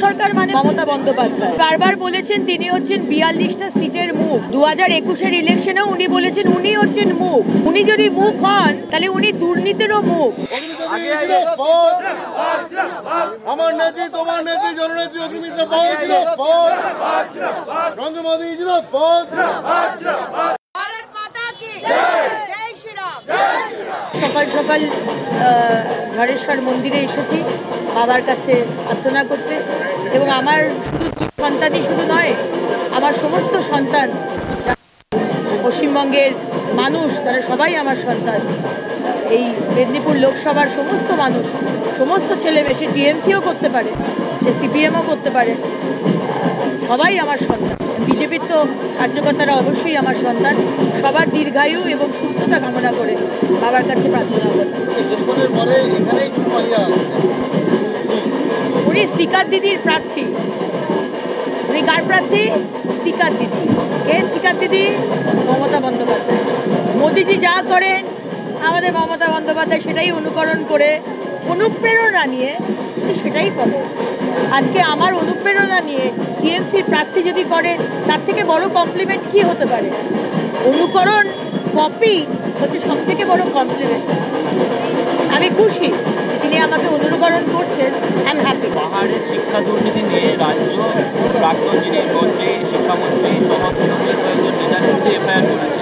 সরকার মানে মমতা বন্দ্যোপাধ্যায় বারবার বলেছেন তিনি হচ্ছেন 42টা সিটের মুখ। 2021-এর ইলেকশনেও উনি বলেছেন উনি হচ্ছেন মুখ। উনি যদি মুখ হন তাহলে উনি দুর্নীতিরও মুখ। আমার নেত্রী, তোমার নেত্রী, জননেত্রী অগ্নিমিত্রা পাল জিন্দাবাদ, নরেন্দ্র মোদী জিন্দাবাদ। সকাল সকাল ঝড়েশ্বর মন্দিরে এসেছি বাবার কাছে প্রার্থনা করতে, এবং আমার শুধু সন্তানই শুধু নয়, আমার সমস্ত সন্তান পশ্চিমবঙ্গের মানুষ তারা সবাই আমার সন্তান। এই মেদিনীপুর লোকসভার সমস্ত মানুষ, সমস্ত ছেলে মেয়ে, সে টিএমসিও করতে পারে, সে সিপিএমও করতে পারে, সবাই আমার সন্তান। বিজেপির তো কার্যকর্তারা অবশ্যই আমার সন্তান। সবার দীর্ঘায়ু এবং সুস্থতা কামনা করে বাবার কাছে প্রার্থনা করি। উনি স্টিকার দিদির প্রার্থী। উনি কার প্রার্থী? স্টিকার দিদি। কে স্টিকার দিদি? মমতা বন্দ্যোপাধ্যায়। মোদিজি যা করেন আমাদের মমতা বন্দ্যোপাধ্যায় সেটাই অনুকরণ করে, অনুপ্রেরণা নিয়ে সেটাই করে। আজকে আমার অনুপ্রেরণা নিয়ে টিএমসির প্রার্থী যদি করে, তার থেকে বড় কমপ্লিমেন্ট কি হতে পারে? অনুকরণ, কপি হচ্ছে সব থেকে বড় কমপ্লিমেন্ট। আমি খুশি তিনি আমাকে অনুকরণ করছেন। I am happy. পাহাড়ের শিক্ষা দুর্নীতি নিয়ে রাজ্য প্রাক্তন যিনি মন্ত্রী, শিক্ষামন্ত্রী সহ তৃণমূলের কয়েকজন নেতার বিরুদ্ধে এফআইআর করেছে।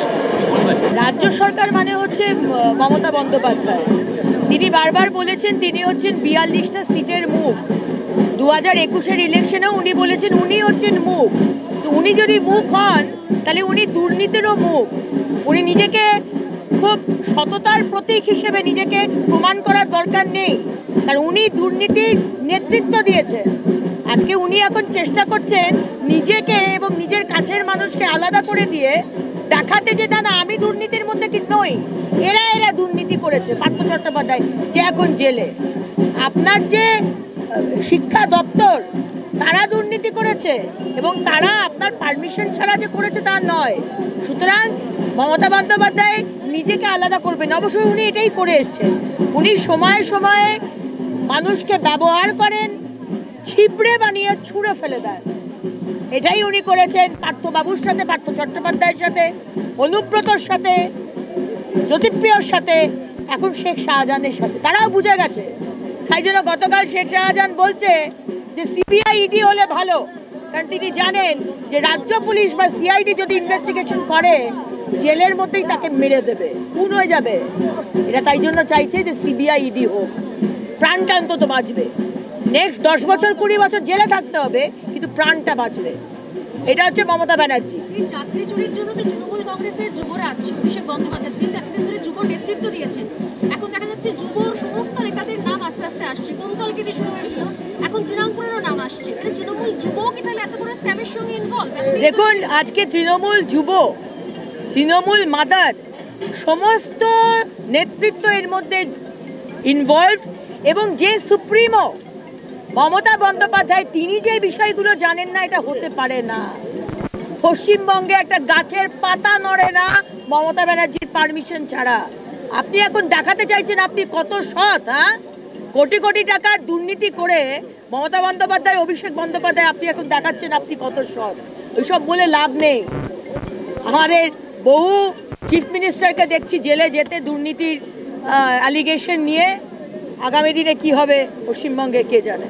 রাজ্য সরকার মানে হচ্ছে মমতা বন্দ্যোপাধ্যায়। তিনি বারবার বলেছেন তিনি হচ্ছেন 42টা সিটের মুখ। 2021-এর ইলেকশনেও উনি বলেছেন উনি হচ্ছেন মুখ। তো উনি যদি মুখ হন তাহলে উনি দুর্নীতিরও মুখ। উনি নিজেকে খুব সততার প্রতীক হিসেবে নিজেকে প্রমাণ করার দরকার নেই, কারণ উনি দুর্নীতির নেতৃত্ব দিয়েছেন। আজকে উনি এখন চেষ্টা করছেন নিজেকে এবং নিজের কাছের মানুষকে আলাদা করে দিয়ে দেখাতে যে না, আমি দুর্নীতির মধ্যে কি নই, এরা দুর্নীতি করেছে। পার্থ চট্টোপাধ্যায় যে এখন জেলে, আপনার যে শিক্ষা দপ্তর তারা দুর্নীতি করেছে, এবং তারা আপনার পারমিশন ছাড়া যে করেছে তা নয়। সুতরাং মমতা বন্দ্যোপাধ্যায় নিজেকে আলাদা করবেন, অবশ্যই উনি এটাই করে এসছেন। উনি সময়ে সময়ে মানুষকে ব্যবহার করেন, ছিপড়ে বানিয়ে ছুঁড়ে ফেলে দেন। এটাই উনি করেছেন পার্থবাবুর সাথে, পার্থ চট্টোপাধ্যায়ের সাথে, অনুব্রতর সাথে, জ্যোতিপ্রিয়র সাথে, এখন শেখ শাহজাহানের সাথে। তারাও বুঝে গেছে। তাই জন্য গতকাল শেখ শাহজাহান বলছে যে সিবিআই ইডি হলে ভালো, কারণ তিনি জানেন যে রাজ্য পুলিশ বা সিআইডি যদি ইনভেস্টিগেশন করে জেলের মধ্যেই তাকে মেরে দেবে, খুন হয়ে যাবে। এটা তাই জন্য চাইছে যে সিবিআই ইডি হোক, প্রাণটা অন্তত বাঁচবে। নেক্সট 10 বছর 20 বছর জেলে থাকতে হবে, কিন্তু প্রাণটা বাঁচবে। এটা হচ্ছে মমতা ব্যানার্জি। এই চাকরি চুরির জন্য তো তৃণমূল কংগ্রেসের যুবরাজ অভিষেক বন্দ্যোপাধ্যায় এতদিন ধরে যুব নেতৃত্ব দিয়েছেন। এখন দেখা যাচ্ছে যুব সমস্ত নেতাদের নাম আস্তে আস্তে আসছে। কোন দলকে দিয়ে শুরু হয়েছিল, এখন তৃণমূলেরও নাম আসছে। তাহলে তৃণমূল যুব কি তাহলে এত বড় স্ক্যামের সঙ্গে ইনভলভ? দেখুন, আজকে তৃণমূল যুব, তৃণমূল মাদার, সমস্ত নেতৃত্ব এর মধ্যে ইনভলভ, এবং যে সুপ্রিমো মমতা বন্দ্যোপাধ্যায় তিনি যে বিষয়গুলো জানেন না, এটা হতে পারে না। পশ্চিমবঙ্গে একটা গাছের পাতা নড়ে না মমতা ব্যানার্জির পারমিশন ছাড়া। আপনি এখন দেখাতে চাইছেন আপনি কত সৎ। হ্যাঁ, কোটি কোটি টাকার দুর্নীতি করে মমতা বন্দ্যোপাধ্যায়, অভিষেক বন্দ্যোপাধ্যায় আপনি এখন দেখাচ্ছেন আপনি কত সৎ। ওইসব বলে লাভ নেই। আমাদের বহু চিফ মিনিস্টারকে দেখছি জেলে যেতে দুর্নীতির অ্যালিগেশন নিয়ে। আগামী দিনে কি হবে পশ্চিমবঙ্গে কে জানে।